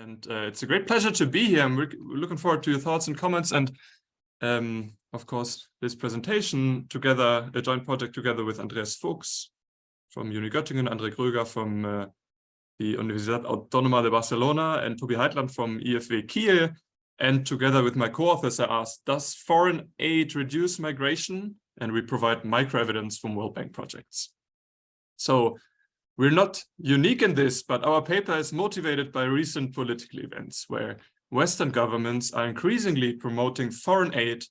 And it's a great pleasure to be here. We're looking forward to your thoughts and comments. And of course, this presentation together, a joint project together with Andreas Fuchs from Uni Göttingen, André Gröger from the Universidad Autónoma de Barcelona, and Tobi Heitland from IFW Kiel. And together with my co-authors, I asked, does foreign aid reduce migration? And we provide micro-evidence from World Bank projects. So we're not unique in this, but our paper is motivated by recent political events where Western governments are increasingly promoting foreign aid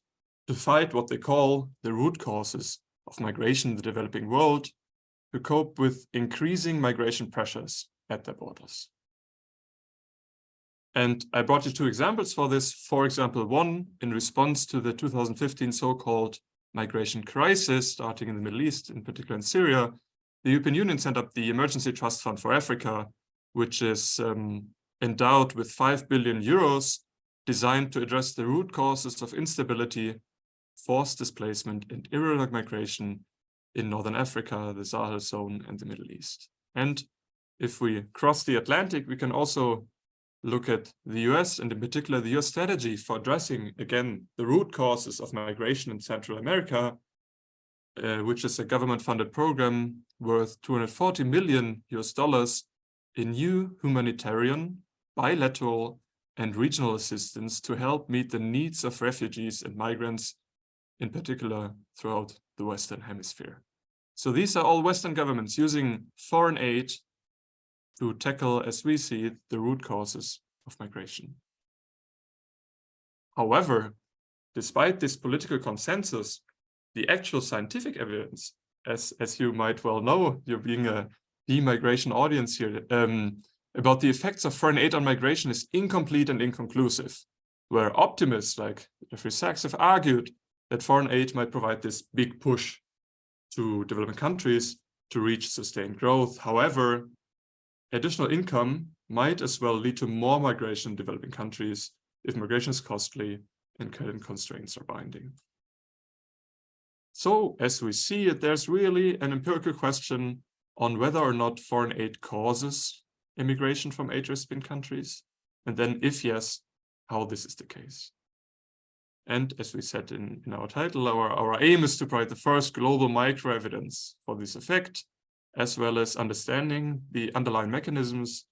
to fight what they call the root causes of migration in the developing world, to cope with increasing migration pressures at their borders. And I brought you two examples for this. For example, one, in response to the 2015 so-called migration crisis starting in the Middle East, in particular in Syria, the European Union set up the Emergency Trust Fund for Africa, which is endowed with 5 billion euros, designed to address the root causes of instability, forced displacement, and irregular migration in Northern Africa, the Sahel zone, and the Middle East. And if we cross the Atlantic, we can also look at the US, and in particular the US strategy for addressing, again, the root causes of migration in Central America, which is a government-funded program worth $240 million in new humanitarian, bilateral, and regional assistance to help meet the needs of refugees and migrants, in particular throughout the Western Hemisphere. So these are all Western governments using foreign aid to tackle, as we see it, the root causes of migration. However, despite this political consensus, the actual scientific evidence, as you might well know, you're being a de-migration audience here, about the effects of foreign aid on migration is incomplete and inconclusive, where optimists like Jeffrey Sachs have argued that foreign aid might provide this big push to developing countries to reach sustained growth. However, additional income might as well lead to more migration in developing countries if migration is costly and current constraints are binding. So, as we see it, there's really an empirical question on whether or not foreign aid causes immigration from aid-recipient countries, and then, if yes, how this is the case. And as we said in our title, our aim is to provide the first global micro-evidence for this effect, as well as understanding the underlying mechanisms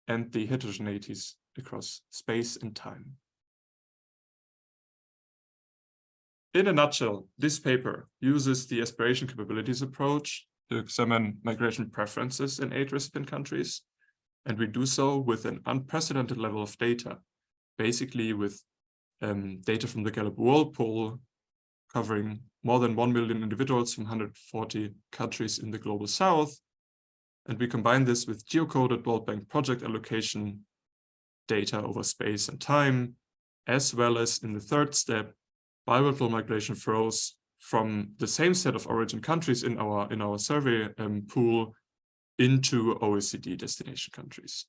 and the heterogeneities across space and time. In a nutshell, this paper uses the aspiration capabilities approach to examine migration preferences in aid-recipient countries, and we do so with an unprecedented level of data, basically with data from the Gallup World Poll covering more than 1 million individuals from 140 countries in the Global South. And we combine this with geocoded World Bank project allocation data over space and time, as well as in the third step, bilateral migration flows from the same set of origin countries in our survey pool into OECD destination countries.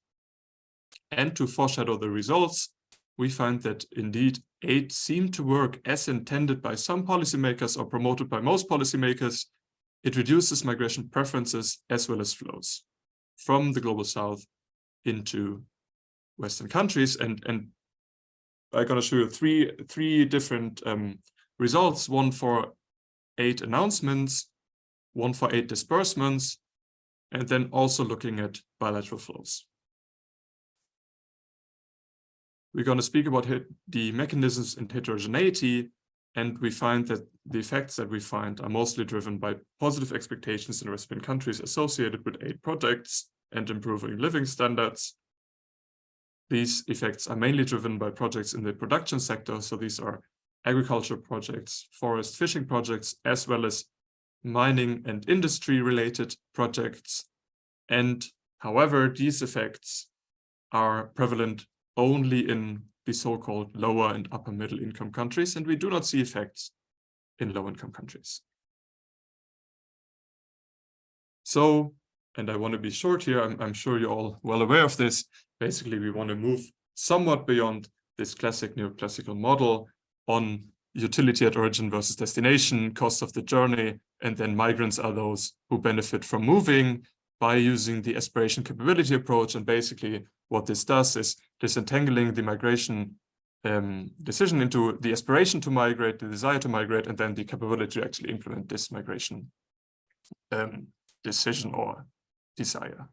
And to foreshadow the results, we find that indeed aid seemed to work as intended by some policymakers or promoted by most policymakers. It reduces migration preferences as well as flows from the Global South into Western countries. And I'm going to show you three different results, one for aid announcements, one for aid disbursements, and then also looking at bilateral flows. We're going to speak about the mechanisms and heterogeneity, and we find that the effects that we find are mostly driven by positive expectations in recipient countries associated with aid projects and improving living standards. These effects are mainly driven by projects in the production sector, so these are agriculture projects, forest fishing projects, as well as mining and industry-related projects. And however, these effects are prevalent only in the so-called lower and upper middle income countries, and we do not see effects in low income countries. So, and I want to be short here, I'm sure you're all well aware of this. Basically, we want to move somewhat beyond this classic neoclassical model on utility at origin versus destination, cost of the journey, and then migrants are those who benefit from moving, by using the aspiration capability approach. And basically what this does is disentangling the migration decision into the aspiration to migrate, the desire to migrate, and then the capability to actually implement this migration decision or desire.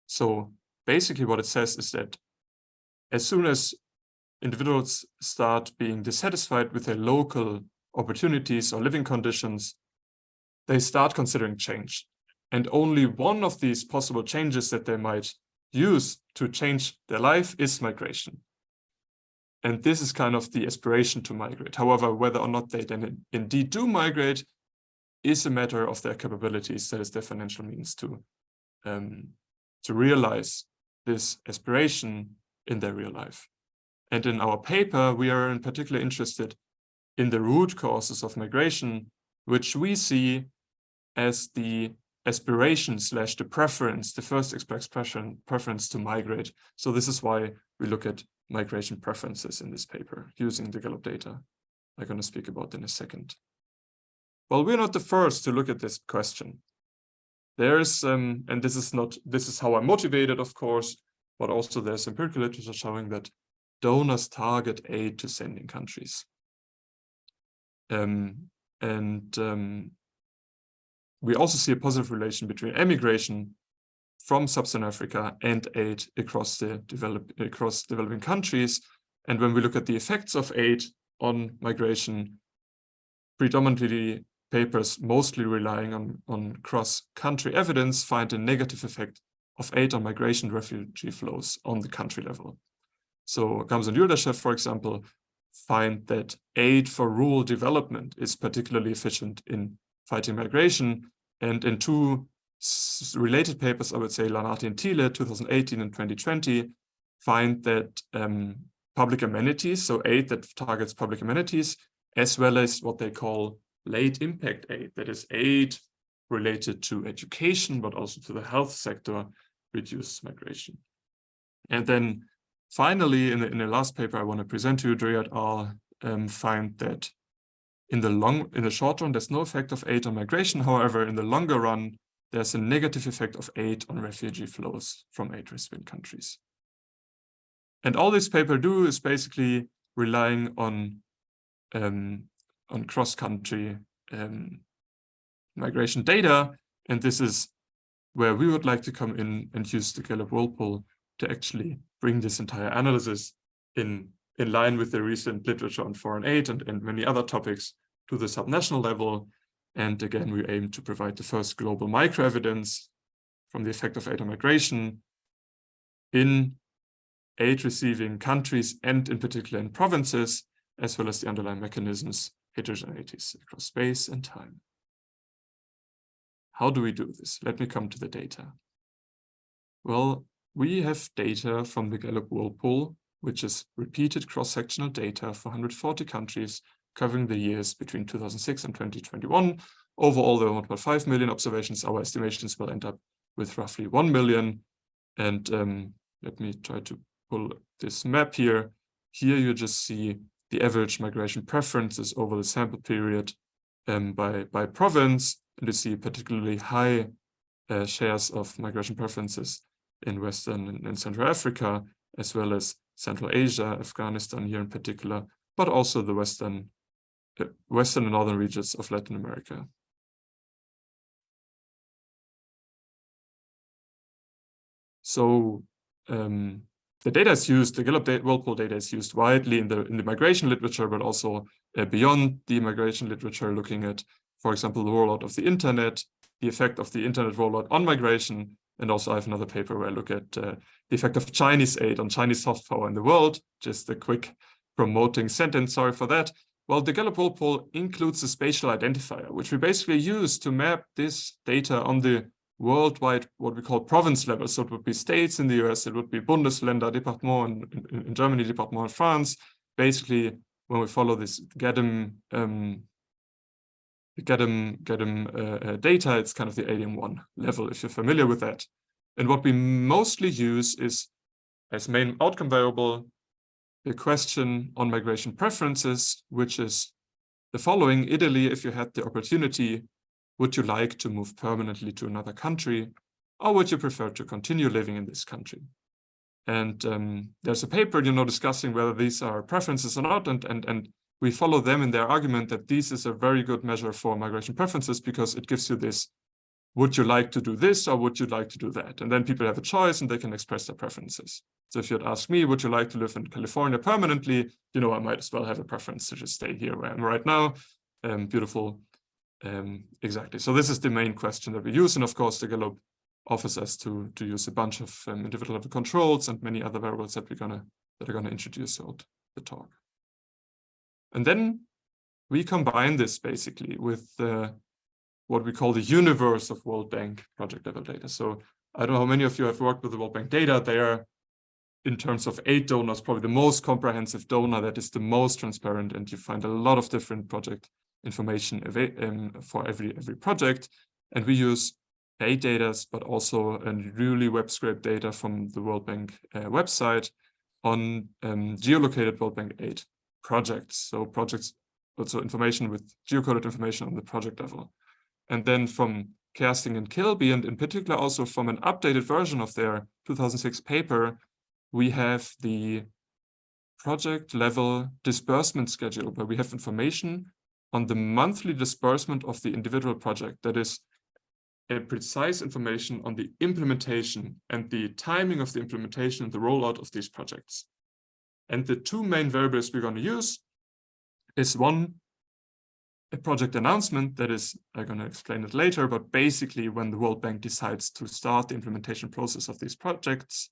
So basically what it says is that as soon as individuals start being dissatisfied with their local opportunities or living conditions, they start considering change. And only one of these possible changes that they might use to change their life is migration. And this is kind of the aspiration to migrate. However, whether or not they then indeed do migrate is a matter of their capabilities, that is their financial means to realize this aspiration in their real life. And in our paper, we are in particular interested in the root causes of migration, which we see as the aspiration / the preference, the first expression preference to migrate. So this is why we look at migration preferences in this paper using the Gallup data. I'm going to speak about in a second. Well, we're not the first to look at this question. There's, and this is how I'm motivated, of course, but also there's empirical literature showing that donors target aid to sending countries. We also see a positive relation between emigration from Sub-Saharan Africa and aid across developing countries. And when we look at the effects of aid on migration, predominantly papers mostly relying on cross-country evidence find a negative effect of aid on migration refugee flows on the country level. So Gams and Yildizev, for example, find that aid for rural development is particularly efficient in fighting migration. And in two related papers, I would say Lanati and Thiele, 2018 and 2020, find that public amenities, so aid that targets public amenities, as well as what they call late impact aid, that is aid related to education, but also to the health sector, reduce migration. And then finally, in the last paper I want to present to you, Dre et al. Find that in the short run, there's no effect of aid on migration. However, in the longer run, there's a negative effect of aid on refugee flows from aid-receiving countries. And all this paper do is basically relying on cross-country migration data. And this is where we would like to come in and use the Gallup Whirlpool to actually bring this entire analysis in line with the recent literature on foreign aid and many other topics to the subnational level. And again, we aim to provide the first global microevidence from the effect of aid on migration in aid-receiving countries and in particular in provinces, as well as the underlying mechanisms, heterogeneities across space and time. How do we do this? Let me come to the data. Well, we have data from the Gallup Whirlpool, which is repeated cross-sectional data for 140 countries covering the years between 2006 and 2021. Overall, there were 1.5 million observations. Our estimations will end up with roughly 1 million. And let me try to pull this map here. Here you just see the average migration preferences over the sample period by province. And you see particularly high shares of migration preferences in Western and Central Africa, as well as Central Asia, Afghanistan here in particular, but also the Western and Northern regions of Latin America. So the data is used, the Gallup Whirlpool data is used widely in the migration literature, but also beyond the migration literature, looking at, for example, the rollout of the internet, the effect of the internet rollout on migration. And also I have another paper where I look at the effect of Chinese aid on Chinese soft power in the world. Just a quick promoting sentence, sorry for that. Well, the Gallup Whirlpool includes a spatial identifier, which we basically use to map this data on the worldwide, what we call province level. So it would be states in the US, it would be Bundesländer, Département in Germany, Département in France. Basically, when we follow this GADM data, it's kind of the ADM1 level, if you're familiar with that. And what we mostly use is, as main outcome variable, the question on migration preferences, which is the following. Italy, if you had the opportunity, would you like to move permanently to another country? or would you prefer to continue living in this country? And there's a paper, discussing whether these are preferences or not, and we follow them in their argument that this is a very good measure for migration preferences because it gives you this, would you like to do this or would you like to do that? And then people have a choice and they can express their preferences. So if you'd ask me, would you like to live in California permanently? I might as well have a preference to just stay here where I am right now. Beautiful. Exactly. So this is the main question that we use. And of course, the Gallup offers us to use a bunch of individual level controls and many other variables that are gonna introduce throughout the talk. And then we combine this basically with what we call the universe of World Bank project level data. So I don't know how many of you have worked with the World Bank data. They are, in terms of aid donors, probably the most comprehensive donor that is the most transparent, and you find a lot of different project information for every project. And we use aid data, but also really web scrape data from the World Bank website on geolocated World Bank aid projects. So projects, also information with geocoded information on the project level. And then from Kersting and Kilby, and in particular also from an updated version of their 2006 paper, we have the project level disbursement schedule, where we have information on the monthly disbursement of the individual project. That is a precise information on the implementation and the timing of the implementation and the rollout of these projects. And the two main variables we're going to use is one, a project announcement, that is, I'm going to explain it later, but basically when the World Bank decides to start the implementation process of these projects,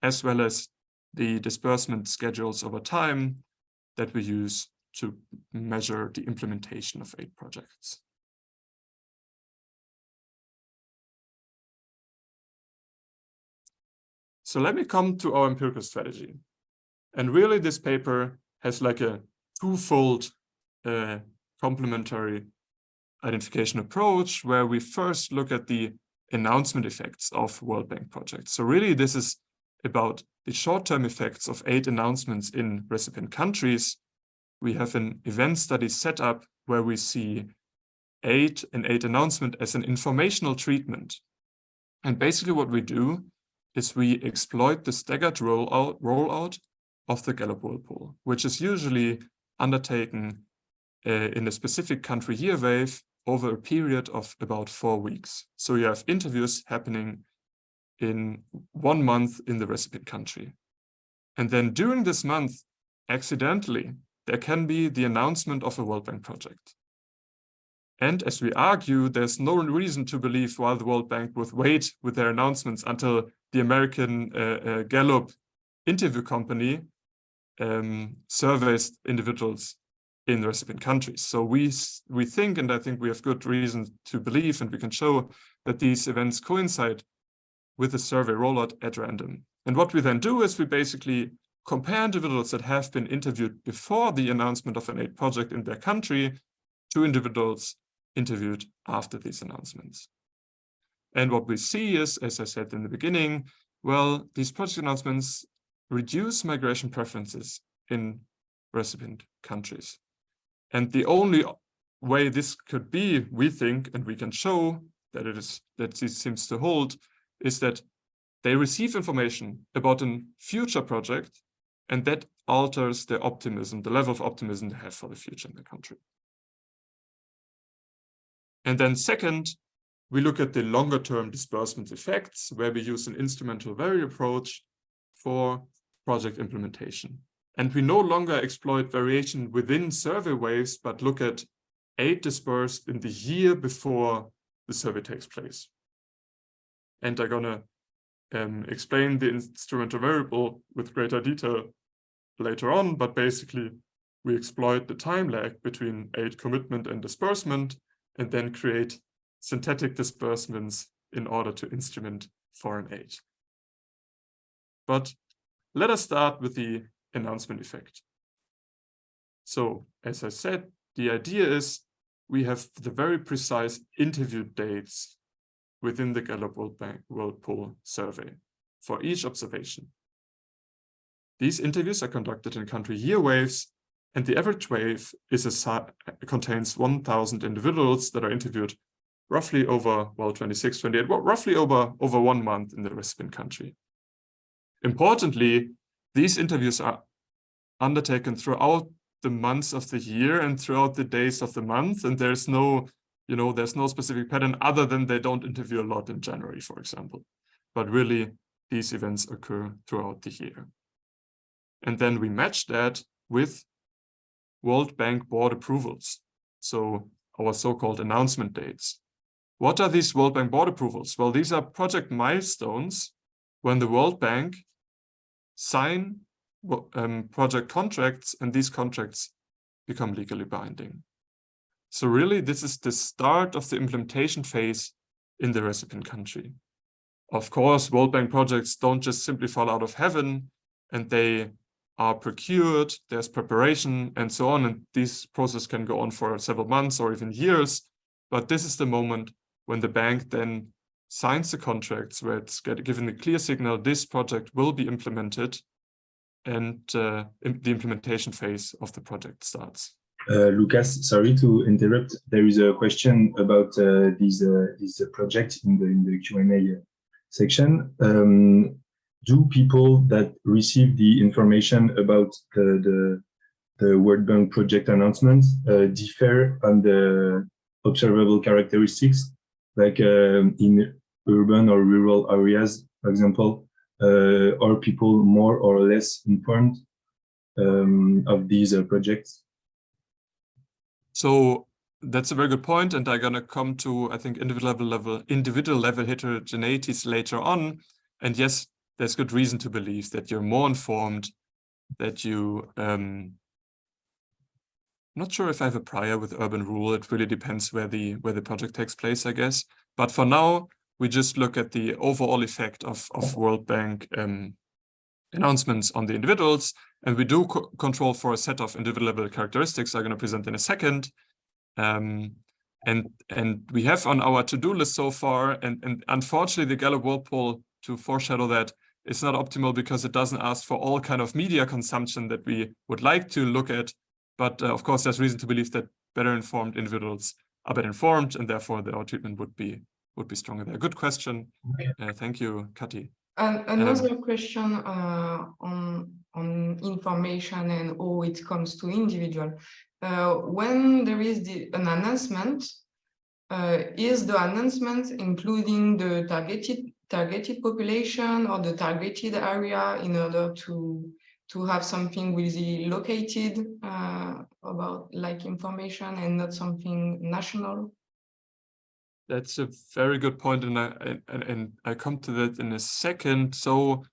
as well as the disbursement schedules over time that we use to measure the implementation of aid projects. So let me come to our empirical strategy. And really this paper has like a twofold complementary identification approach, where we first look at the announcement effects of World Bank projects. So really this is about the short-term effects of aid announcements in recipient countries. We have an event study set up where we see aid announcement as an informational treatment. And basically what we do is we exploit the staggered rollout of the Gallup whirlpool, which is usually undertaken in a specific country year wave over a period of about 4 weeks. So you have interviews happening in 1 month in the recipient country. And then during this month, accidentally, there can be the announcement of a World Bank project. And as we argue, there's no reason to believe why the World Bank would wait with their announcements until the American Gallup interview company surveys individuals in the recipient countries. So we think, and I think we have good reason to believe, and we can show that these events coincide with the survey rollout at random. And what we then do is we basically compare individuals that have been interviewed before the announcement of an aid project in their country to individuals interviewed after these announcements. And what we see is, as I said in the beginning, well, these project announcements reduce migration preferences in recipient countries. And the only way this could be, we think, and we can show that this seems to hold, is that they receive information about a future project, and that alters their optimism, the level of optimism they have for the future in the country. And then second, we look at the longer term disbursement effects, where we use an instrumental value approach for project implementation. And we no longer exploit variation within survey waves, but look at aid disbursed in the year before the survey takes place. And I'm gonna explain the instrumental variable with greater detail later on, but basically we exploit the time lag between aid commitment and disbursement, and then create synthetic disbursements in order to instrument foreign aid. But let us start with the announcement effect. So, as I said, the idea is we have the very precise interview dates within the Gallup whirlpool survey for each observation. These interviews are conducted in country year waves, and the average wave is contains 1,000 individuals that are interviewed roughly over, well, 26, 28, well, roughly over 1 month in the recipient country. Importantly, these interviews are undertaken throughout the months of the year and throughout the days of the month, and there's no, there's no specific pattern other than they don't interview a lot in January, for example. But really, these events occur throughout the year. And then we match that with World Bank board approvals, so our so-called announcement dates. What are these World Bank board approvals? Well, these are project milestones when the World Bank sign project contracts, and these contracts become legally binding. So really, this is the start of the implementation phase in the recipient country. Of course, World Bank projects don't just simply fall out of heaven, and they are procured, there's preparation, and so on, and this process can go on for several months or even years. But this is the moment when the bank then signs the contracts, where it's given a clear signal this project will be implemented, and the implementation phase of the project starts. Lukas, sorry to interrupt. There is a question about this project in the Q&A section. Do people that receive the information about the World Bank project announcements differ on the observable characteristics, like in urban or rural areas, for example? Are people more or less informed of these projects? So that's a very good point, and I'm gonna come to, I think, individual level heterogeneities later on. And yes, there's good reason to believe that you're more informed, that you not sure if I have a prior with urban rural. It really depends where the project takes place, I guess. But for now, we just look at the overall effect of World Bank announcements on the individuals, and we do control for a set of individual level characteristics I'm going to present in a second. And we have on our to-do list so far, and unfortunately the Gallup World Poll, to foreshadow that, it's not optimal because it doesn't ask for all kind of media consumption that we would like to look at. But of course, there's reason to believe that better informed individuals are better informed, and therefore our treatment would be stronger there. Good question. Thank you, Kati. Another question on information and how it comes to individual. When there is an announcement, is the announcement including the targeted population or the targeted area in order to have something really located about like information and not something national? That's a very good point, and I come to that in a second. So,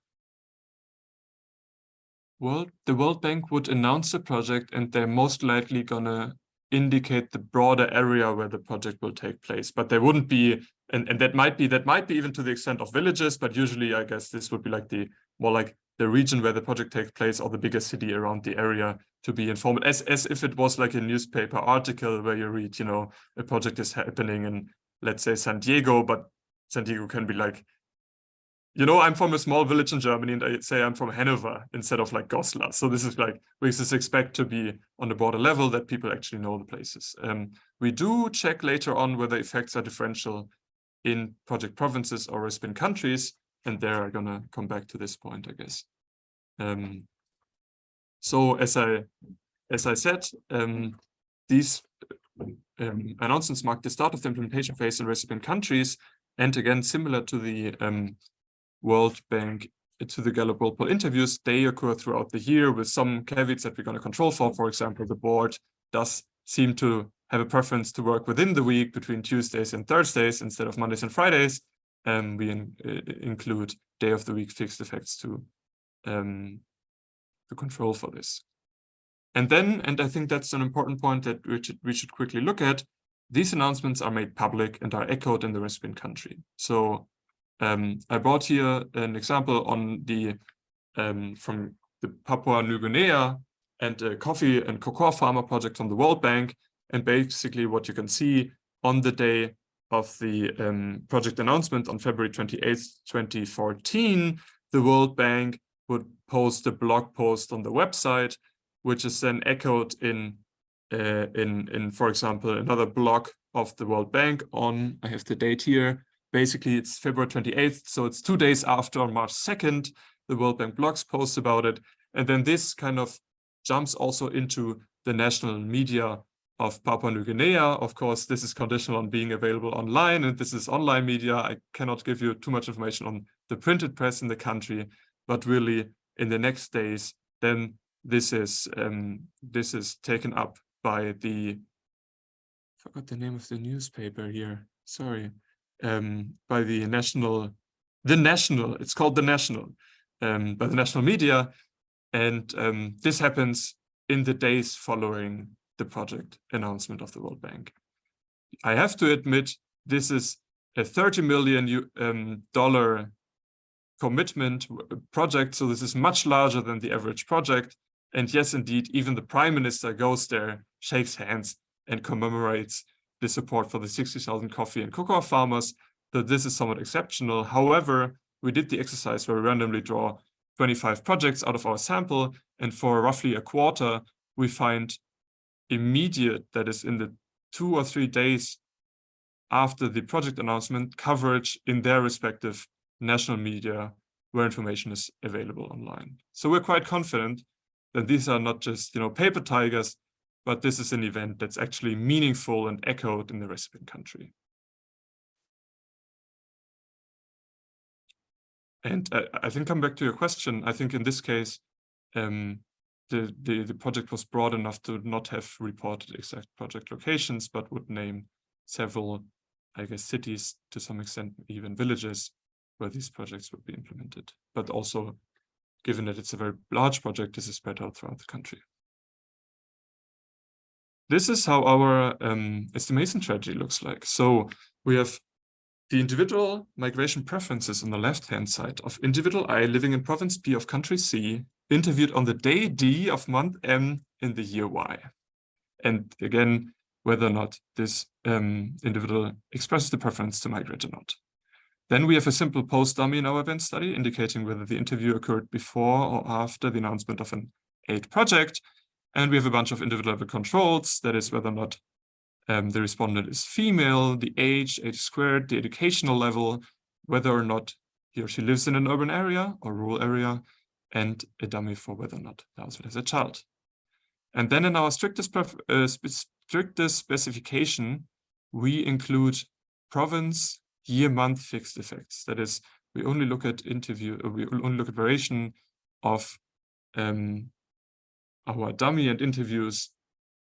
the World Bank would announce the project, and they're most likely gonna indicate the broader area where the project will take place. But there wouldn't be, and that might be even to the extent of villages. But usually, I guess this would be like more like the region where the project takes place, or the bigger city around the area, to be informed, as if it was like a newspaper article where you read, a project is happening in, let's say, San Diego, but San Diego can be like, I'm from a small village in Germany, and I say I'm from Hanover instead of like Goslar. So this is like, we just expect to be on the broader level that people actually know the places. We do check later on whether effects are differential in project provinces or recipient countries, and there I'm gonna come back to this point, I guess. So as I said, these announcements mark the start of the implementation phase in recipient countries, and again, similar to the World Bank, to the Gallup World Poll interviews, they occur throughout the year with some caveats that we're going to control for. For example, the board does seem to have a preference to work within the week between Tuesdays and Thursdays instead of Mondays and Fridays. We include day of the week fixed effects to control for this. And I think that's an important point that we should quickly look at. These announcements are made public and are echoed in the recipient country. So I brought here an example on from the Papua New Guinea and a coffee and cocoa farmer project from the World Bank. And basically what you can see on the day of the project announcement on February 28th, 2014, the World Bank would post a blog post on the website, which is then echoed in for example, another blog of the World Bank on, I have the date here, basically it's February 28th, so it's 2 days after, on March 2nd, the World Bank blogs post about it. And then this kind of jumps also into the national media of Papua New Guinea. Of course, this is conditional on being available online, and this is online media. I cannot give you too much information on the printed press in the country, but really in the next days, then this is taken up by the, I forgot the name of the newspaper here, sorry, by the national, it's called The National, by the national media. And this happens in the days following the project announcement of the World Bank. I have to admit, this is a $30 million commitment project, so this is much larger than the average project. And yes, indeed, even the Prime Minister goes there, shakes hands, and commemorates the support for the 60,000 coffee and cocoa farmers. So this is somewhat exceptional. However, we did the exercise where we randomly draw 25 projects out of our sample, and for roughly a quarter, we find immediate, that is in the 2 or 3 days after the project announcement, coverage in their respective national media where information is available online. So we're quite confident that these are not just, paper tigers, but this is an event that's actually meaningful and echoed in the recipient country. And I think, come back to your question, I think in this case, the project was broad enough to not have reported exact project locations, but would name several, I guess, cities, to some extent, even villages, where these projects would be implemented. But also, given that it's a very large project, this is spread out throughout the country. This is how our estimation strategy looks like. So we have the individual migration preferences on the left-hand side of individual I living in province P of country C, interviewed on the day D of month M in the year Y. And again, whether or not this individual expresses the preference to migrate or not. Then we have a simple post dummy in our event study, indicating whether the interview occurred before or after the announcement of an aid project. And we have a bunch of individual level controls, that is whether or not the respondent is female, the age squared, the educational level, whether or not he or she lives in an urban area or rural area, and a dummy for whether or not the household has a child. And then in our strictest specification, we include province, year, month fixed effects. That is, we only look at variation of our dummy and interviews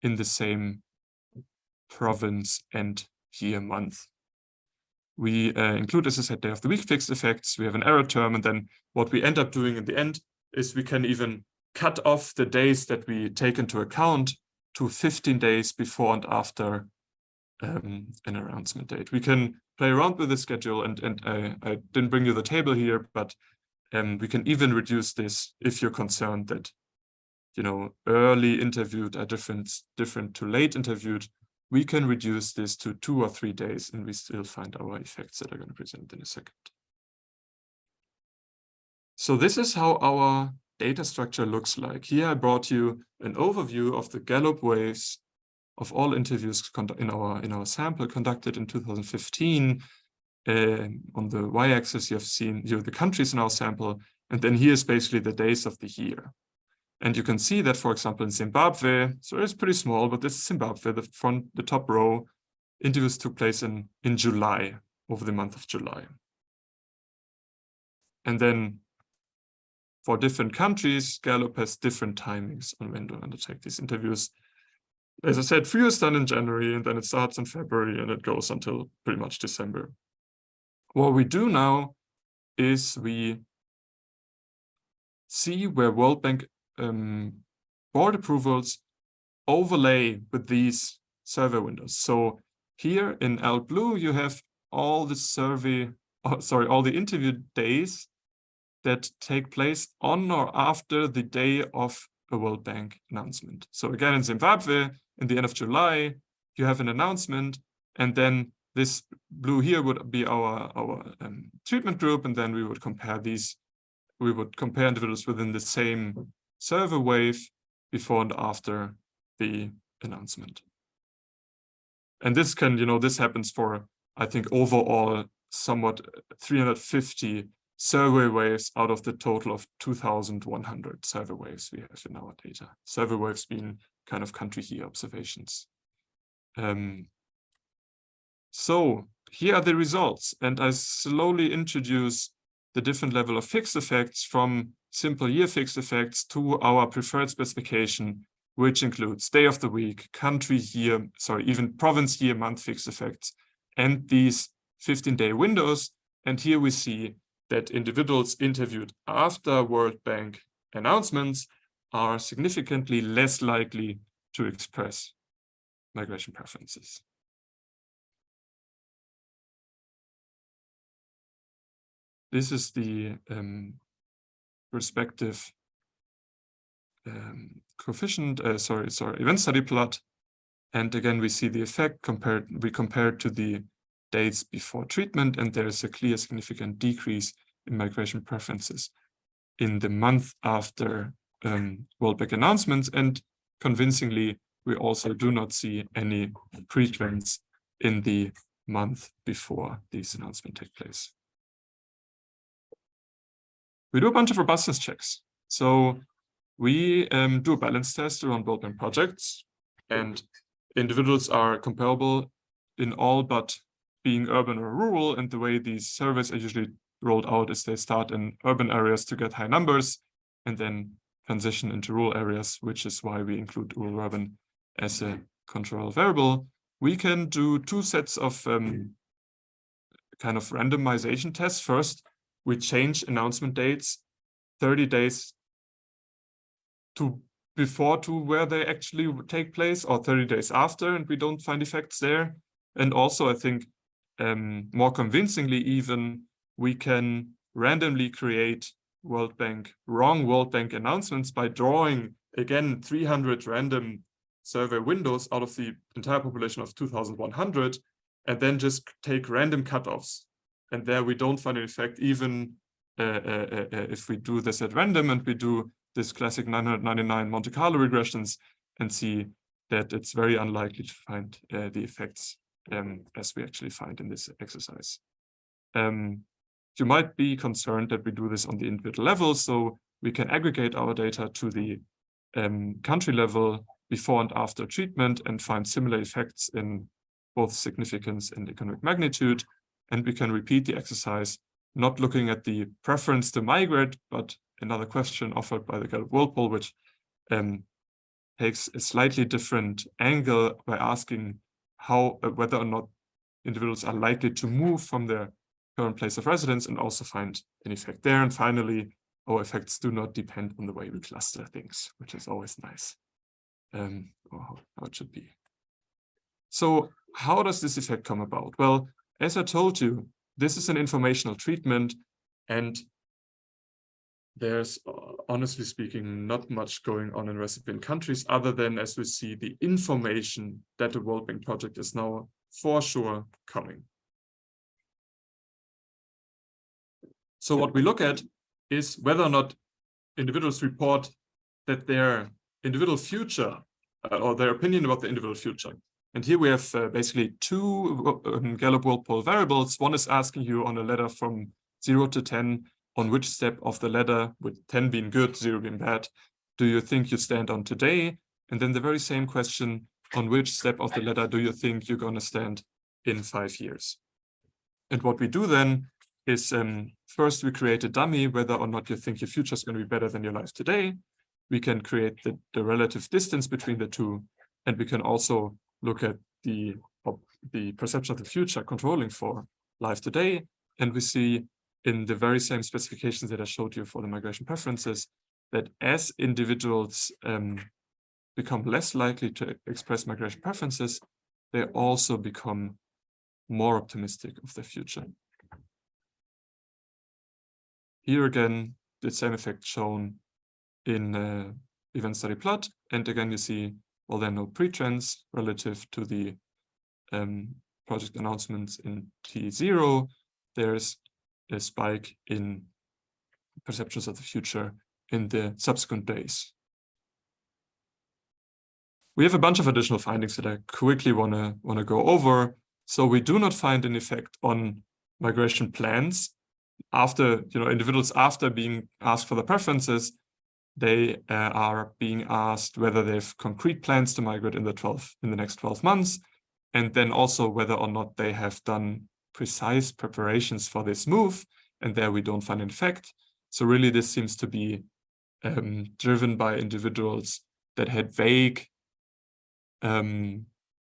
in the same province and year, month. We include, as I said, day of the week fixed effects. We have an error term, and then what we end up doing in the end is we can even cut off the days that we take into account to 15 days before and after an announcement date. We can play around with the schedule, and I didn't bring you the table here, but we can even reduce this if you're concerned that, early interviewed are different to late interviewed. We can reduce this to 2 or 3 days, and we still find our effects that I'm going to present in a second. So this is how our data structure looks like. Here I brought you an overview of the Gallup waves of all interviews in our sample conducted in 2015. On the y-axis, you have seen the countries in our sample, and then here's basically the days of the year. And you can see that, for example, in Zimbabwe, so it's pretty small, but this is Zimbabwe, the top row, interviews took place in July, over the month of July. And then for different countries, Gallup has different timings on when to undertake these interviews. As I said, few is done in January, and then it starts in February, and it goes until pretty much December. What we do now is we see where World Bank board approvals overlay with these survey windows. So here in Alt Blue, you have all the all the interview days that take place on or after the day of a World Bank announcement. So again, in Zimbabwe, in the end of July, you have an announcement, and then this blue here would be our treatment group, and then we would compare these. We would compare individuals within the same survey wave before and after the announcement. And this can, this happens for, I think, overall somewhat 350 survey waves out of the total of 2,100 survey waves we have in our data. Survey waves being kind of country year observations. So here are the results, and I slowly introduce the different level of fixed effects from simple year fixed effects to our preferred specification, which includes day of the week, country year, even province year month fixed effects, and these 15-day windows. And here we see that individuals interviewed after World Bank announcements are significantly less likely to express migration preferences. This is the respective coefficient, event study plot. And again, we see the effect we compare to the dates before treatment, and there is a clear significant decrease in migration preferences in the month after World Bank announcements. And convincingly, we also do not see any pre-trends in the month before these announcements take place. We do a bunch of robustness checks. So we do a balance test around World Bank projects, and individuals are comparable in all but being urban or rural. And the way these surveys are usually rolled out is they start in urban areas to get high numbers and then transition into rural areas, which is why we include rural-urban as a control variable. We can do two sets of kind of randomization tests. First, we change announcement dates 30 days before to where they actually take place, or 30 days after, and we don't find effects there. And also, I think more convincingly even, we can randomly create wrong World Bank announcements by drawing, again, 300 random survey windows out of the entire population of 2,100, and then just take random cutoffs. And there we don't find an effect, even if we do this at random and we do this classic 999 Monte Carlo regressions and see that it's very unlikely to find the effects as we actually find in this exercise. You might be concerned that we do this on the individual level, so we can aggregate our data to the country level before and after treatment and find similar effects in both significance and economic magnitude. And we can repeat the exercise, not looking at the preference to migrate, but another question offered by the Gallup-World poll, which takes a slightly different angle by asking whether or not individuals are likely to move from their current place of residence, and also find an effect there. And finally, our effects do not depend on the way we cluster things, which is always nice, or how it should be. So how does this effect come about? Well, as I told you, this is an informational treatment, and there's, honestly speaking, not much going on in recipient countries other than, as we see, the information that the World Bank project is now for sure coming. So what we look at is whether or not individuals report that their individual future or their opinion about the individual future. And here we have basically two Gallup-World poll variables. One is asking you on a ladder from 0 to 10, on which step of the ladder, with 10 being good, 0 being bad, do you think you stand on today? And then the very same question, on which step of the ladder do you think you're going to stand in 5 years? And what we do then is first we create a dummy, whether or not you think your future is going to be better than your life today. We can create the relative distance between the two, and we can also look at the perception of the future controlling for life today. And we see in the very same specifications that I showed you for the migration preferences, that as individuals become less likely to express migration preferences, they also become more optimistic of their future. Here again, the same effect shown in event study plot. And again, you see, well, there are no pre-trends relative to the project announcements in T0. There's a spike in perceptions of the future in the subsequent days. We have a bunch of additional findings that I quickly want to go over. So we do not find an effect on migration plans after, individuals after being asked for their preferences. They are being asked whether they have concrete plans to migrate in the next 12 months, and then also whether or not they have done precise preparations for this move. And there we don't find an effect. So really, this seems to be driven by individuals that had vague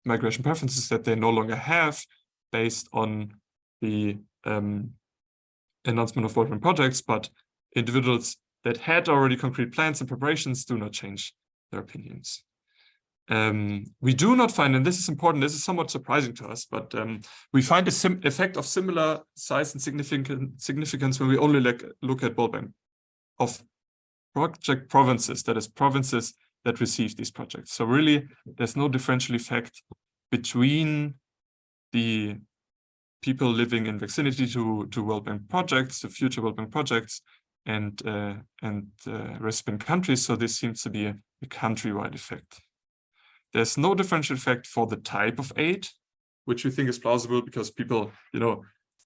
migration preferences that they no longer have based on the announcement of Wellner projects, but individuals that had already concrete plans and preparations do not change their opinions. We do not find, and this is important, this is somewhat surprising to us, but we find a effect of similar size and significance when we only look at World Bank of project provinces, that is provinces that receive these projects. So really, there's no differential effect between the people living in vicinity to World Bank projects, to future World Bank projects, and recipient countries. So this seems to be a countrywide effect. There's no differential effect for the type of aid, which we think is plausible because people,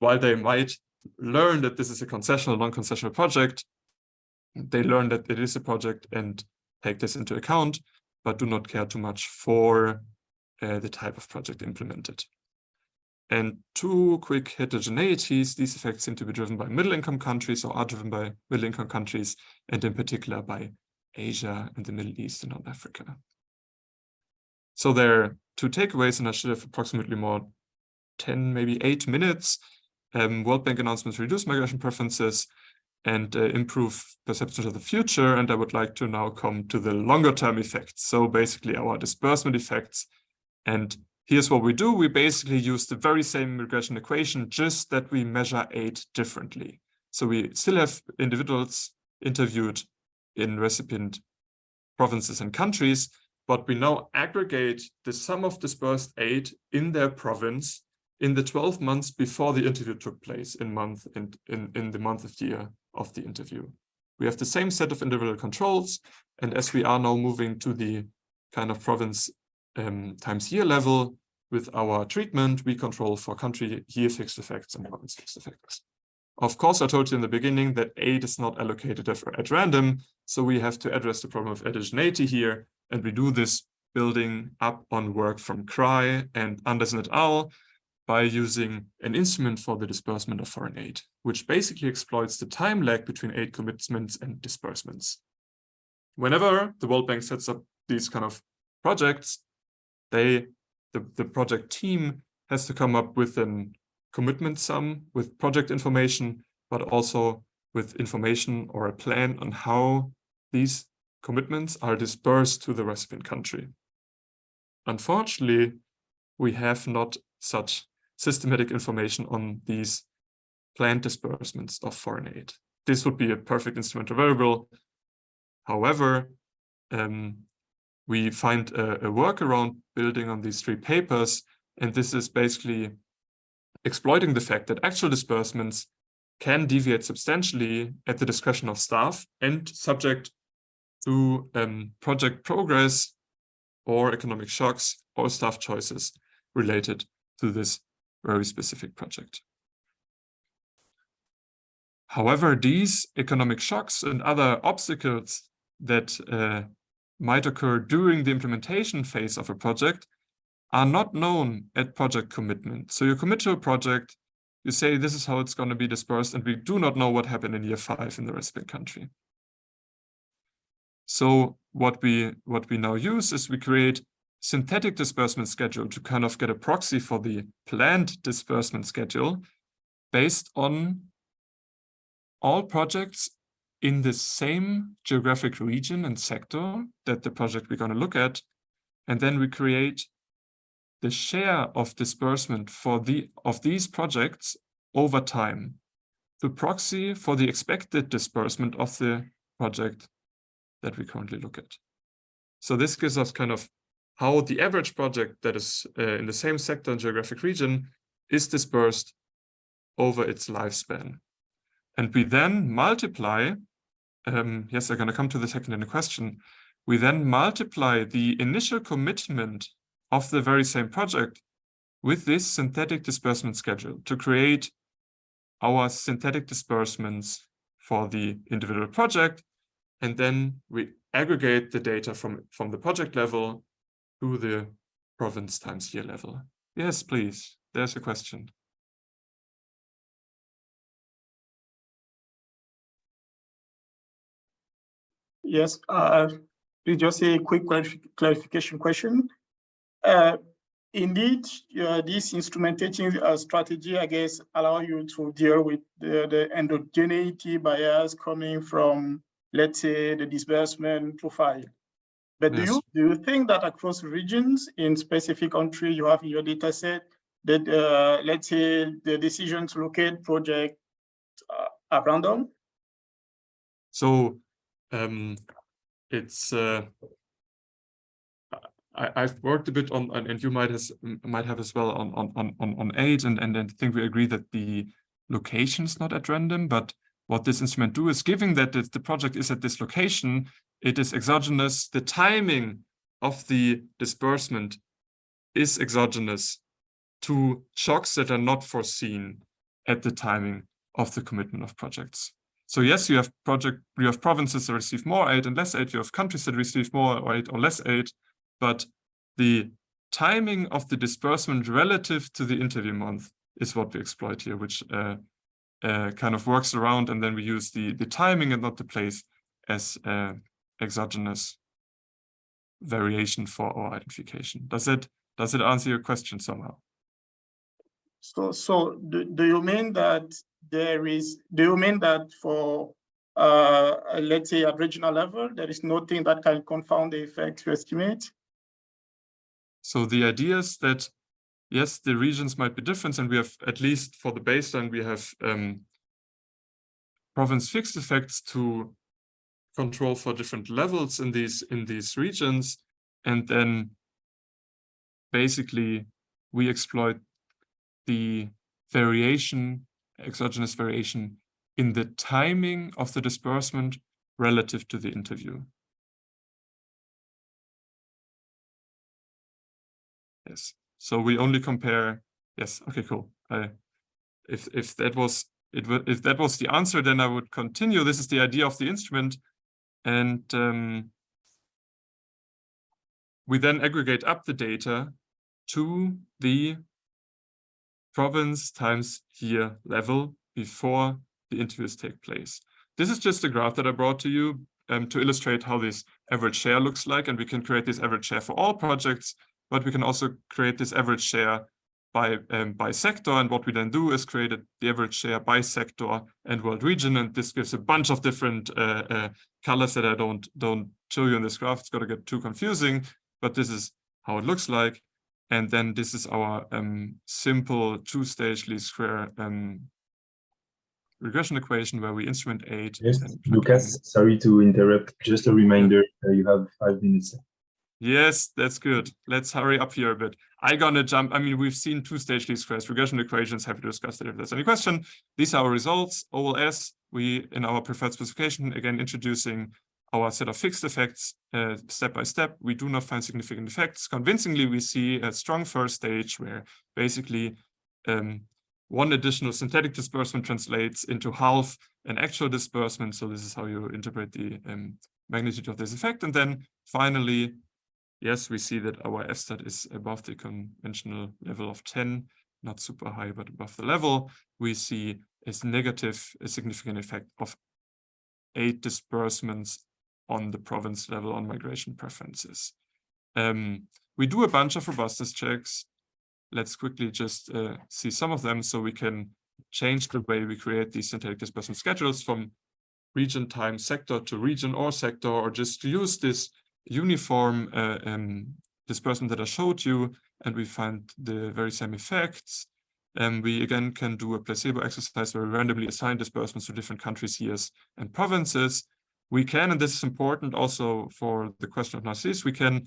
while they might learn that this is a concessional, non-concessional project, they learn that it is a project and take this into account, but do not care too much for the type of project implemented. And two quick heterogeneities, these effects seem to be driven by middle-income countries, or are driven by middle-income countries, and in particular by Asia and the Middle East and North Africa. So there are two takeaways, and I should have approximately more 10, maybe 8 minutes. World Bank announcements reduce migration preferences and improve perceptions of the future. And I would like to now come to the longer-term effects. So basically our disbursement effects. And here's what we do. We basically use the very same regression equation, just that we measure aid differently. So we still have individuals interviewed in recipient provinces and countries, but we now aggregate the sum of disbursed aid in their province in the 12 months before the interview took place in the month of the year of the interview. We have the same set of individual controls, and as we are now moving to the kind of province times year level with our treatment, we control for country year fixed effects and province fixed effects. Of course, I told you in the beginning that aid is not allocated at random, so we have to address the problem of heterogeneity here, and we do this building up on work from Cry and Anderson et al. By using an instrument for the disbursement of foreign aid, which basically exploits the time lag between aid commitments and disbursements. Whenever the World Bank sets up these kind of projects, the project team has to come up with a commitment sum with project information, but also with information or a plan on how these commitments are dispersed to the recipient country. Unfortunately, we have not such systematic information on these planned disbursements of foreign aid. This would be a perfect instrumental variable. However, we find a workaround building on these 3 papers, and this is basically exploiting the fact that actual disbursements can deviate substantially at the discretion of staff and subject to project progress or economic shocks or staff choices related to this very specific project. However, these economic shocks and other obstacles that might occur during the implementation phase of a project are not known at project commitment. So you commit to a project, you say this is how it's going to be dispersed, and we do not know what happened in year 5 in the recipient country. So what we now use is we create synthetic disbursement schedule to kind of get a proxy for the planned disbursement schedule based on all projects in the same geographic region and sector that the project we're going to look at. And then we create the share of disbursement of these projects over time to proxy for the expected disbursement of the project that we currently look at. So this gives us kind of how the average project that is in the same sector and geographic region is dispersed over its lifespan. And we then multiply, yes, I'm going to come to the second in the question, we then multiply the initial commitment of the very same project with this synthetic disbursement schedule to create our synthetic disbursements for the individual project. And then we aggregate the data from the project level to the province times year level. Yes, please. There's a question. Yes, just a quick clarification question. Indeed, this instrumentation strategy, I guess, allow you to deal with the endogeneity bias coming from, let's say, the disbursement profile. But Yes. do you think that across regions in specific country you have in your data set that, let's say, the decision to locate project are random? So it's I've worked a bit on, and you might have as well on aid, and I think we agree that the location is not at random. But what this instrument do is, given that the project is at this location, it is exogenous. The timing of the disbursement is exogenous to shocks that are not foreseen at the timing of the commitment of projects. So yes, you have provinces that receive more aid and less aid. You have countries that receive more aid or less aid. But the timing of the disbursement relative to the interview month is what we exploit here, which kind of works around, and then we use the timing and not the place as exogenous variation for our identification. Does it answer your question somehow? So do you mean that for let's say at regional level there is nothing that can confound the effect you estimate? So the idea is that, yes, the regions might be different, and we have, at least for the baseline, we have province fixed effects to control for different levels in these regions. And then basically we exploit the variation, exogenous variation in the timing of the disbursement relative to the interview. Yes, so we only compare. Yes, okay, cool. If that was the answer, then I would continue. This is the idea of the instrument, and we then aggregate up the data to the province times year level before the interviews take place. This is just a graph that I brought to you to illustrate how this average share looks like, and we can create this average share for all projects. But we can also create this average share by sector, and what we then do is create the average share by sector and world region, and this gives a bunch of different colors that I don't show you in this graph. It's going to get too confusing, but this is how it looks like. And then this is our simple two-stage least square regression equation where we instrument 8. Yes, Lukas, sorry to interrupt. Just a reminder, you have 5 minutes. Yes, that's good. Let's hurry up here a bit. I'm gonna jump. I mean, we've seen two-stage least squares regression equations. Happy to discuss that if there's any question. These are our results. OLS, we, in our preferred specification, again, introducing our set of fixed effects step by step. We do not find significant effects. Convincingly, we see a strong first stage where basically one additional synthetic disbursement translates into half an actual disbursement. So this is how you interpret the magnitude of this effect. And then finally, yes, we see that our f-stat is above the conventional level of 10, not super high, but above the level. We see a significant effect of 8 disbursements on the province level on migration preferences. We do a bunch of robustness checks. Let's quickly just see some of them so we can change the way we create these synthetic disbursement schedules from region time sector to region or sector, or just to use this uniform disbursement that I showed you, and we find the very same effects. We again can do a placebo exercise where we randomly assign disbursements to different countries, years, and provinces. We can, and this is important also for the question of Narcisse, we can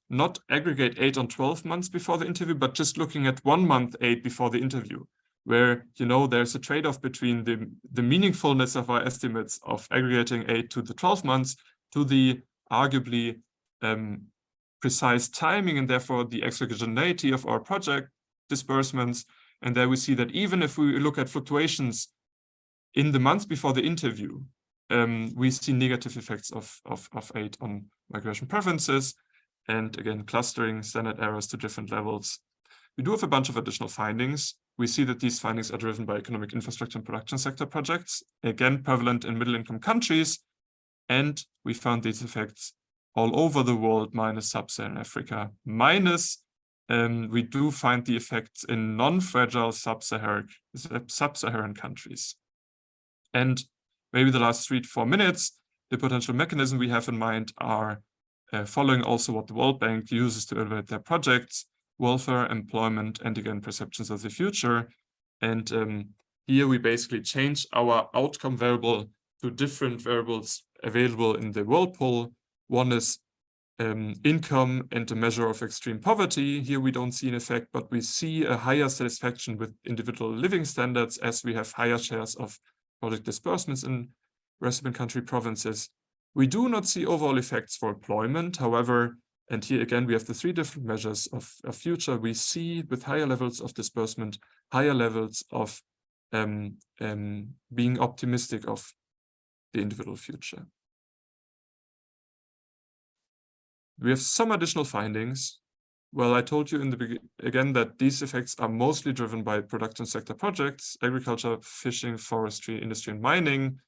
not aggregate 8 on 12 months before the interview, but just looking at 1 month 8 before the interview, where, you know, there's a trade-off between the meaningfulness of our estimates of aggregating 8 to the 12 months to the arguably precise timing and therefore the exogeneity of our project disbursements. And there we see that even if we look at fluctuations in the months before the interview, we see negative effects of aid on migration preferences, and again, clustering standard errors to different levels. We do have a bunch of additional findings. We see that these findings are driven by economic infrastructure and production sector projects, again, prevalent in middle-income countries. And we found these effects all over the world, minus sub-Saharan Africa, minus we do find the effects in non-fragile sub-Saharan countries. And maybe the last 3 to 4 minutes, the potential mechanism we have in mind are following also what the World Bank uses to evaluate their projects: welfare, employment, and again, perceptions of the future. And here we basically change our outcome variable to different variables available in the world poll. One is income and a measure of extreme poverty. Here we don't see an effect, but we see a higher satisfaction with individual living standards as we have higher shares of project disbursements in recipient country provinces. We do not see overall effects for employment, however, and here again we have the 3 different measures of future. We see with higher levels of disbursement, higher levels of being optimistic of the individual future. We have some additional findings. Well, I told you in the beginning again that these effects are mostly driven by production sector projects, agriculture, fishing, forestry, industry, and mining.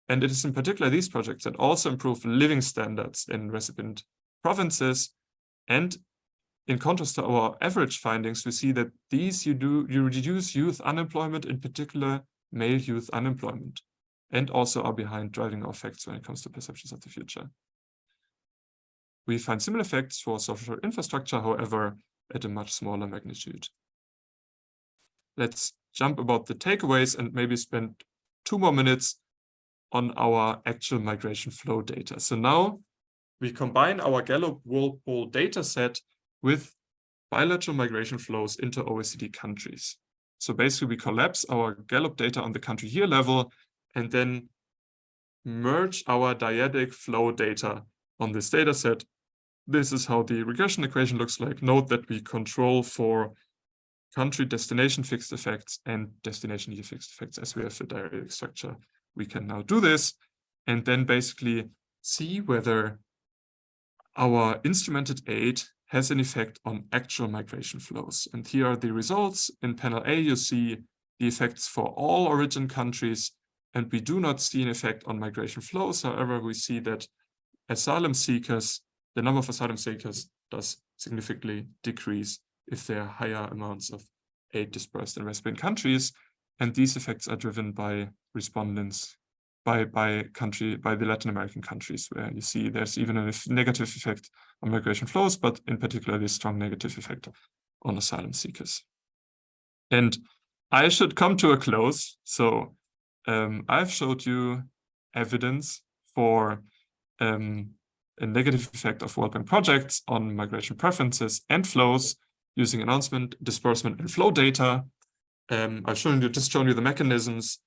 And it is in particular these projects that also improve living standards in recipient provinces. And in contrast to our average findings, we see that these you reduce youth unemployment, in particular male youth unemployment, and also are behind driving our effects when it comes to perceptions of the future. We find similar effects for social infrastructure, however, at a much smaller magnitude. Let's jump about the takeaways and maybe spend 2 more minutes on our actual migration flow data. So now we combine our Gallup World Poll data set with bilateral migration flows into OECD countries. So basically we collapse our Gallup data on the country year level and then merge our dyadic flow data on this data set. This is how the regression equation looks like. Note that we control for country destination fixed effects and destination year fixed effects. As we have the dyadic structure, we can now do this and then basically see whether our instrumented aid has an effect on actual migration flows. And here are the results. In panel A, you see the effects for all origin countries, and we do not see an effect on migration flows. However, we see that asylum seekers, the number of asylum seekers does significantly decrease if there are higher amounts of aid dispersed in recipient countries. And these effects are driven by respondents, by the Latin American countries, where you see there's even a negative effect on migration flows, but in particular, this strong negative effect on asylum seekers. And I should come to a close. So I've showed you evidence for a negative effect of World Bank projects on migration preferences and flows using announcement, disbursement, and flow data. I've just shown you the mechanisms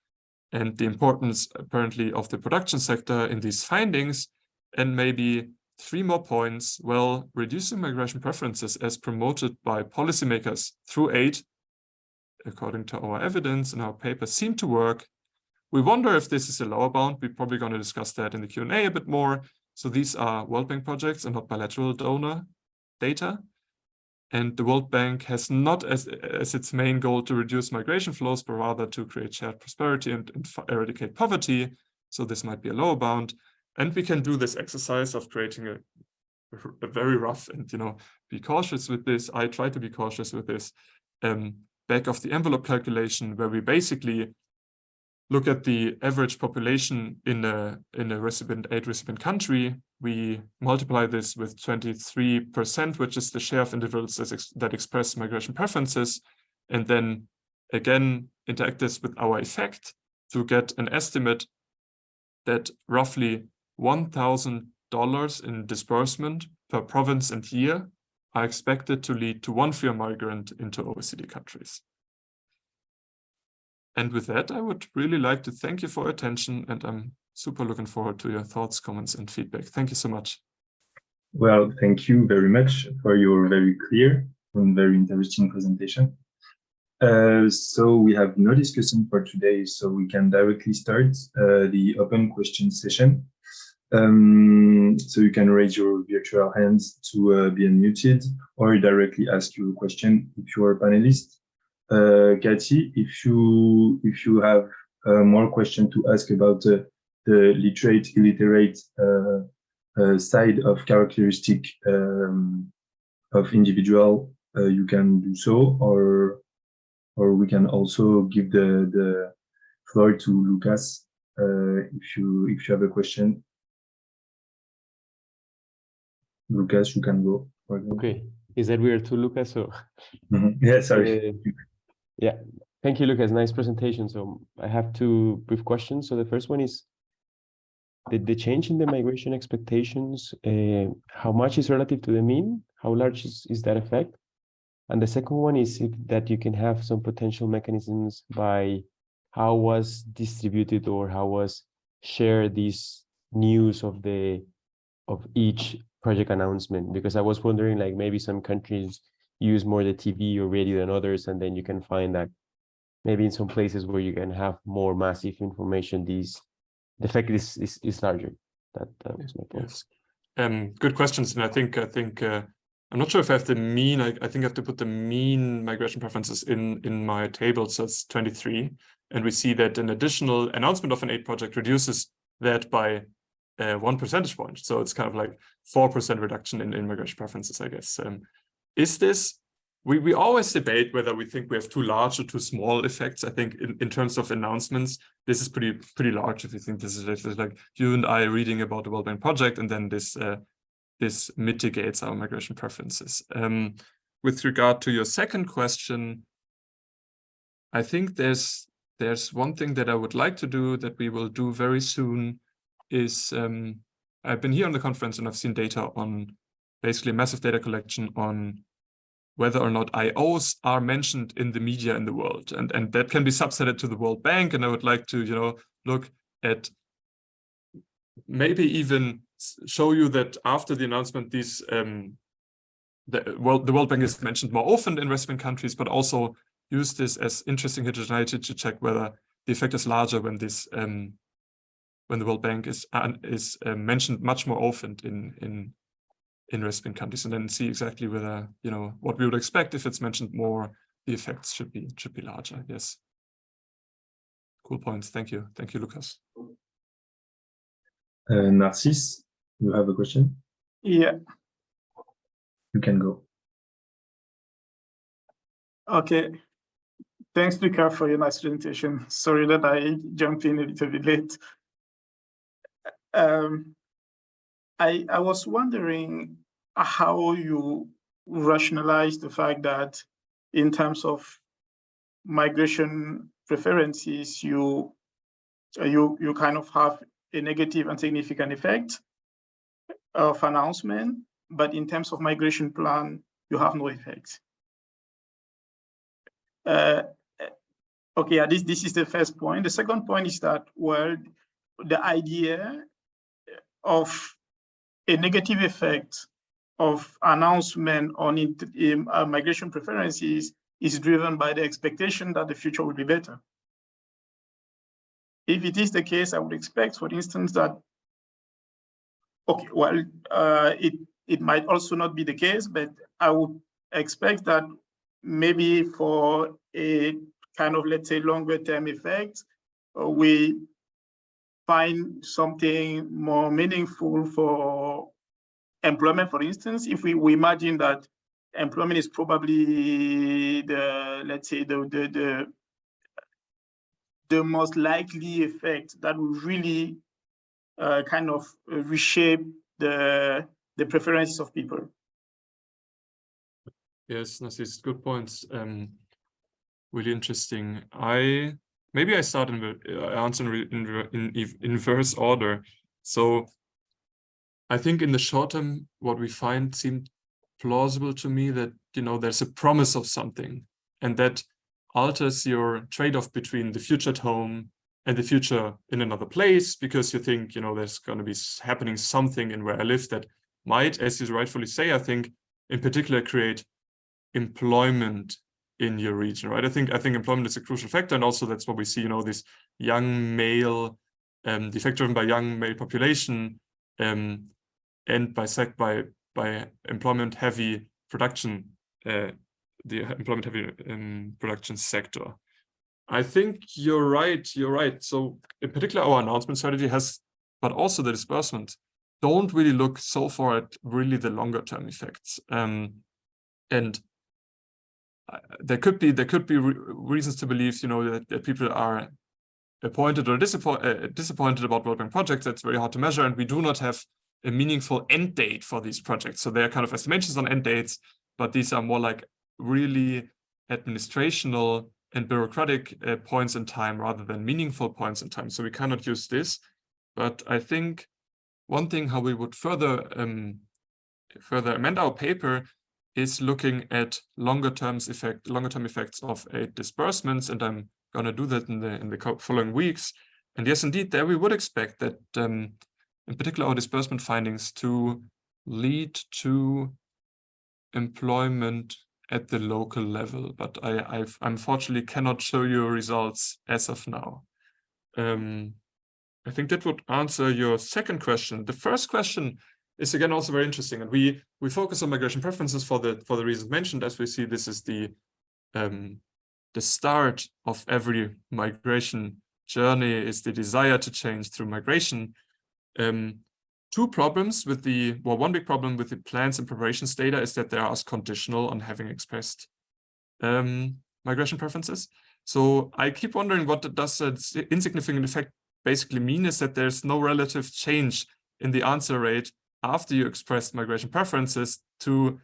and the importance apparently of the production sector in these findings, and maybe 3 more points. Well, reducing migration preferences as promoted by policymakers through aid, according to our evidence and our paper, seem to work. We wonder if this is a lower bound. We're probably going to discuss that in the Q&A a bit more. So these are World Bank projects and not bilateral donor data. And the World Bank has not as its main goal to reduce migration flows, but rather to create shared prosperity and eradicate poverty. So this might be a lower bound. And we can do this exercise of creating a very rough and, be cautious with this. I try to be cautious with this back of the envelope calculation, where we basically look at the average population in a aid recipient country. We multiply this with 23%, which is the share of individuals that express migration preferences, and then again interact this with our effect to get an estimate that roughly $1,000 in disbursement per province and year are expected to lead to 1 fewer migrant into OECD countries. And with that, I would really like to thank you for your attention, and I'm super looking forward to your thoughts, comments, and feedback. Thank you so much. Well, thank you very much for your very clear and very interesting presentation. So we have no discussion for today, so we can directly start the open question session. So you can raise your virtual hands to be unmuted, or directly ask your question if you are a panelist. Cathy, if you have more question to ask about the literate, illiterate side of characteristic of individual, you can do so, or we can also give the floor to Lukas if you have a question. Lukas, you can go. Okay, is that weird to Lukas? So yeah, sorry. Yeah, thank you, Lukas. Nice presentation. So I have two brief questions. So the first one is the change in the migration expectations. How much is relative to the mean? How large is that effect? And the second one is that you can have some potential mechanisms by how was distributed or how was shared this news of each project announcement, because I was wondering, like, maybe some countries use more the TV or radio than others, and then you can find that maybe in some places where you can have more massive information, the effect is larger. That was my point. Yes. Good questions, and I think I'm not sure if I have the mean. I think I have to put the mean migration preferences in my table. So it's 23, and we see that an additional announcement of an aid project reduces that by 1 percentage point. So it's kind of like 4% reduction in migration preferences, I guess. Is this, we always debate whether we think we have too large or too small effects. I think in terms of announcements, this is pretty large. If you think this is like you and I reading about the World Bank project, and then this mitigates our migration preferences. With regard to your second question, I think there's one thing that I would like to do that we will do very soon is I've been here on the conference and I've seen data on basically massive data collection on whether or not IOs are mentioned in the media in the world, and that can be subsetted to the World Bank. And I would like to look at maybe even show you that after the announcement, these the World Bank is mentioned more often in Western countries, but also use this as interesting heterogeneity to check whether the effect is larger when this when the World Bank is mentioned much more often in Western countries, and then see exactly whether what we would expect if it's mentioned more, the effects should be larger, I guess. Cool points. Thank you, Lukas. Narcisse, you have a question? Yeah. You can go. Okay. Thanks, Lukas, for your nice presentation. Sorry that I jumped in a little bit late. I was wondering how you rationalize the fact that in terms of migration preferences, you kind of have a negative and significant effect of announcement, but in terms of migration plan, you have no effect. Okay, yeah, this is the first point. The second point is that, well, the idea of a negative effect of announcement on migration preferences is driven by the expectation that the future will be better. If it is the case, I would expect, for instance, that, okay, well, it might also not be the case, but I would expect that maybe for a kind of, let's say, longer term effect, we find something more meaningful for employment. For instance, if we imagine that employment is probably the, let's say, the most likely effect that will really kind of reshape the preferences of people. Yes, Narcisse, good points. Really interesting. Maybe I start answer in inverse order. So I think in the short term, what we find seemed plausible to me, that there's a promise of something, and that alters your trade-off between the future at home and the future in another place, because you think there's going to be happening something in where I live that might, as you rightfully say, I think, in particular, create employment in your region, right? I think employment is a crucial factor, and also that's what we see, this young male, the effect driven by young male population, and by employment heavy production, the employment heavy production sector. I think you're right. So in particular, our announcement strategy but also the disbursement, don't really look so far at really the longer term effects. And there could be reasons to believe, that people are appointed or disappointed about World Bank projects. That's very hard to measure, and we do not have a meaningful end date for these projects. So there are kind of estimations on end dates, but these are more like really administrational and bureaucratic points in time rather than meaningful points in time. So we cannot use this. But I think one thing how we would further amend our paper is looking at longer-term effects of aid disbursements, and I'm going to do that in the following weeks. And yes, indeed, there we would expect that, in particular, our disbursement findings to lead to employment at the local level. But I unfortunately cannot show you results as of now. I think that would answer your second question. The first question is again also very interesting, and we focus on migration preferences for the reasons mentioned. As we see, this is the start of every migration journey, is the desire to change through migration. One big problem with the plans and preparations data is that they are conditional on having expressed migration preferences. So I keep wondering, what does that insignificant effect basically mean? Is that there's no relative change in the answer rate after you expressed migration preferences to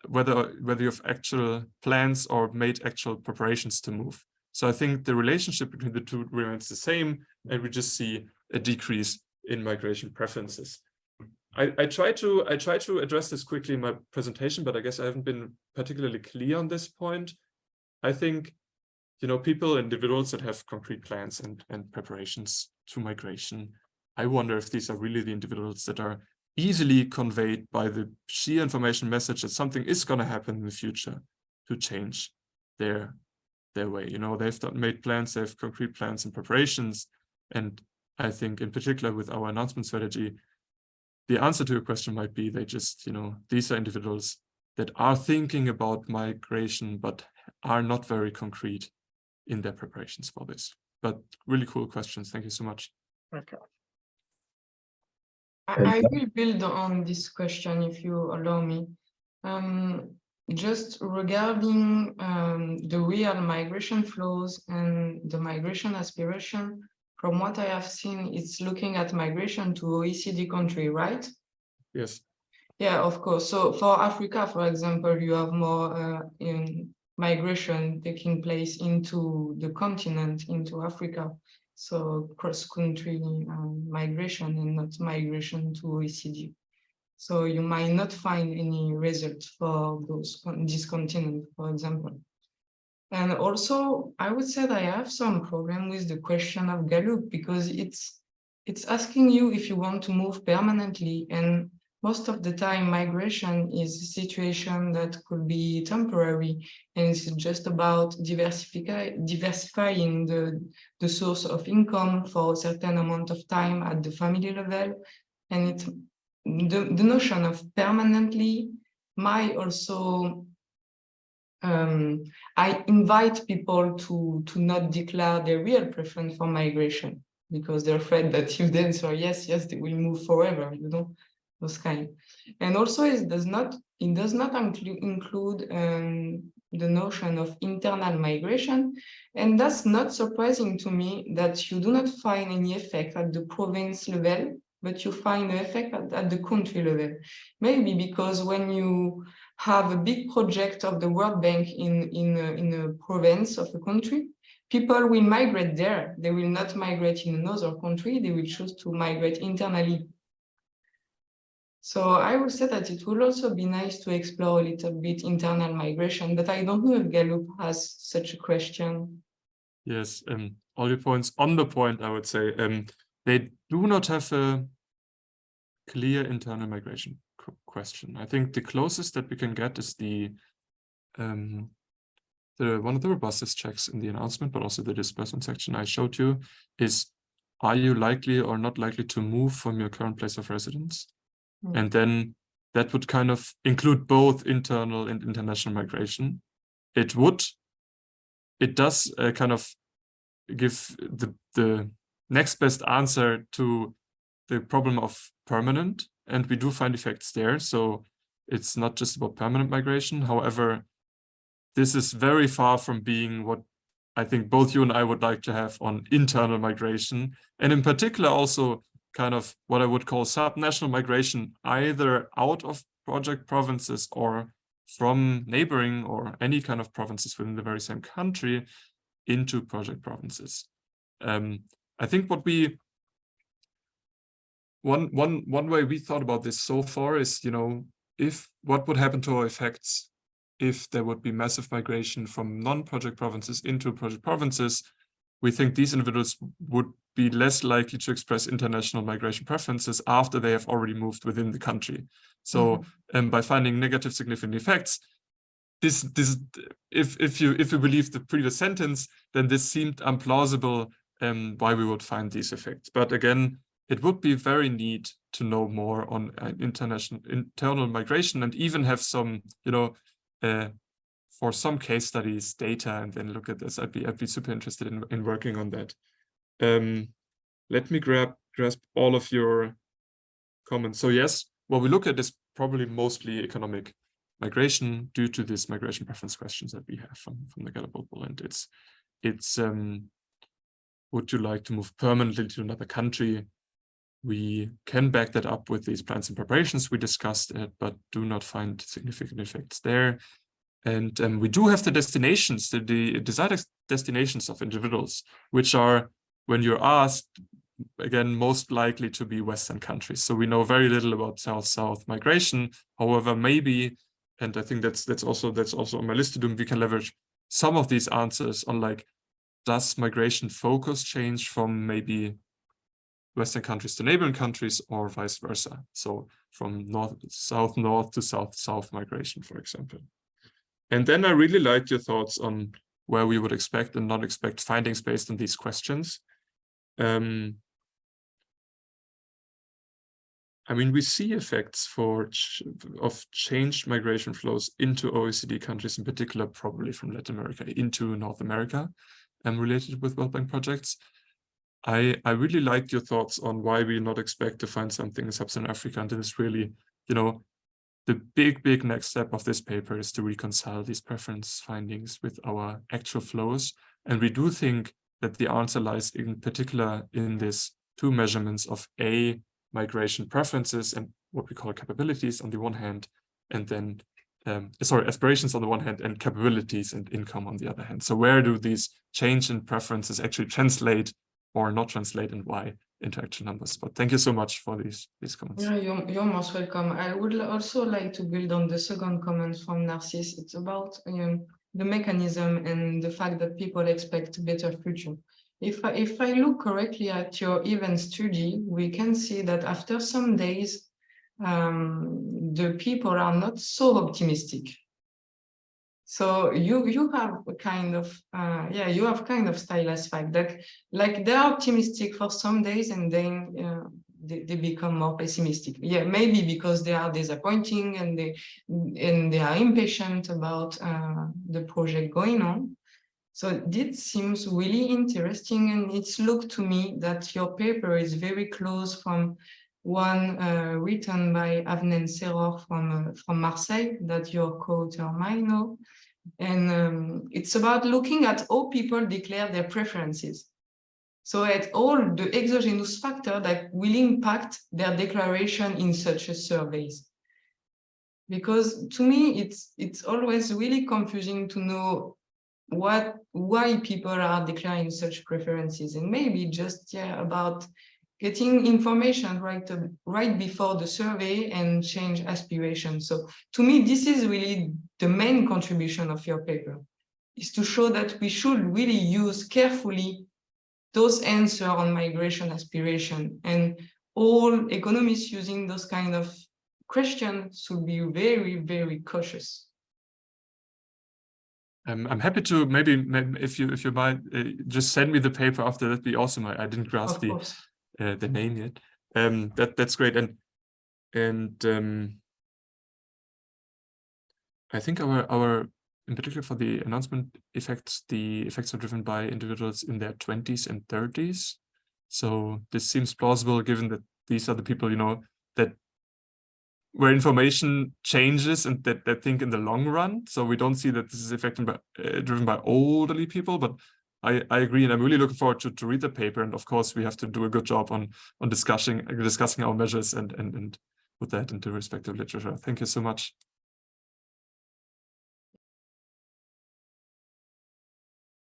whether you have actual plans or made actual preparations to move. So I think the relationship between the two remains the same, and we just see a decrease in migration preferences. I try to address this quickly in my presentation, but I guess I haven't been particularly clear on this point. I think, individuals that have concrete plans and preparations to migration, I wonder if these are really the individuals that are easily conveyed by the sheer information message that something is going to happen in the future to change their way. They've made plans, they have concrete plans and preparations. And I think in particular with our announcement strategy, the answer to your question might be they just, these are individuals that are thinking about migration, but are not very concrete in their preparations for this. But really cool questions. Thank you so much. Okay. I will build on this question, if you allow me. Just regarding the real migration flows and the migration aspiration, from what I have seen, it's looking at migration to OECD country, right? Yes. Yeah, of course. So for Africa, for example, you have more migration taking place into the continent, into Africa. So cross-country migration and not migration to OECD. So you might not find any result for this continent, for example. And also, I would say that I have some problem with the question of Gallup, because it's asking you if you want to move permanently, and most of the time migration is a situation that could be temporary, and it's just about diversifying the source of income for a certain amount of time at the family level. And the notion of permanently might also I invite people to not declare their real preference for migration, because they're afraid that if they answer yes, they will move forever, those kind. And also it does not include the notion of internal migration. And that's not surprising to me that you do not find any effect at the province level, but you find the effect at the country level. Maybe because when you have a big project of the World Bank in a province of a country, people will migrate there. They will not migrate in another country. They will choose to migrate internally. So I would say that it will also be nice to explore a little bit internal migration, but I don't know if Gallup has such a question. Yes, all your points on the point, I would say. They do not have a clear internal migration question. I think the closest that we can get is the one of the robustness checks in the announcement, but also the disbursement section I showed you is, are you likely or not likely to move from your current place of residence? And then that would kind of include both internal and international migration. It does kind of give the next best answer to the problem of permanent, and we do find effects there. So it's not just about permanent migration. However, this is very far from being what I think both you and I would like to have on internal migration, and in particular also kind of what I would call subnational migration, either out of project provinces or from neighboring or any kind of provinces within the very same country into project provinces. I think what one way we thought about this so far is, what would happen to our effects if there would be massive migration from non-project provinces into project provinces. We think these individuals would be less likely to express international migration preferences after they have already moved within the country. So by finding negative significant effects, if you believe the previous sentence, then this seemed implausible why we would find these effects. But again, it would be very neat to know more on internal migration, and even have some, for some case studies, data, and then look at this. I'd be super interested in working on that. Let me grasp all of your comments. So yes, what we look at is probably mostly economic migration due to this migration preference questions that we have from the Gallup poll. And it's would you like to move permanently to another country? We can back that up with these plans and preparations we discussed, but do not find significant effects there. And we do have the destinations, the desired destinations of individuals, which are, when you're asked, again, most likely to be Western countries. So we know very little about South-South migration. However, maybe, and I think that's also on my list to do, we can leverage some of these answers on, like, does migration focus change from maybe Western countries to neighboring countries, or vice versa? So from south-north to south-south migration, for example. And then I really liked your thoughts on where we would expect and not expect findings based on these questions. I mean, we see effects of changed migration flows into OECD countries, in particular, probably from Latin America into North America, related with World Bank projects. I really liked your thoughts on why we not expect to find something in Sub-Saharan Africa, and it's really, the big next step of this paper is to reconcile these preference findings with our actual flows. And we do think that the answer lies in particular in this two measurements of migration preferences and what we call capabilities on the one hand, and then, aspirations on the one hand, and capabilities and income on the other hand. So where do these change in preferences actually translate or not translate, and why, into actual numbers? But thank you so much for these comments. Yeah, you're most welcome. I would also like to build on the second comment from Narcisse. It's about the mechanism and the fact that people expect a better future. If I look correctly at your event study, we can see that after some days, the people are not so optimistic. So you have a kind of you have kind of stylized fact that, like, they're optimistic for some days and then they become more pessimistic. Yeah, maybe because they are disappointing and they are impatient about the project going on. So this seems really interesting, and it's looked to me that your paper is very close from one written by Avnen Seror from Marseille that your co-author might know. And it's about looking at how people declare their preferences. So at all the exogenous factors that will impact their declaration in such a surveys. Because to me, it's always really confusing to know why people are declaring such preferences, and maybe just about getting information right before the survey and change aspirations. So to me, this is really the main contribution of your paper, is to show that we should really use carefully those answers on migration aspiration, and all economists using those kind of question should be very, very cautious. I'm happy to maybe if you might just send me the paper after, that'd be awesome. I didn't grasp the name yet. That's great. And I think our in particular for the announcement effects, the effects are driven by individuals in their 20s and 30s. So this seems plausible given that these are the people, that where information changes and that think in the long run. So we don't see that this is driven by elderly people, but I agree, and I'm really looking forward to read the paper. And of course, we have to do a good job on discussing our measures and put that into respective literature. Thank you so much.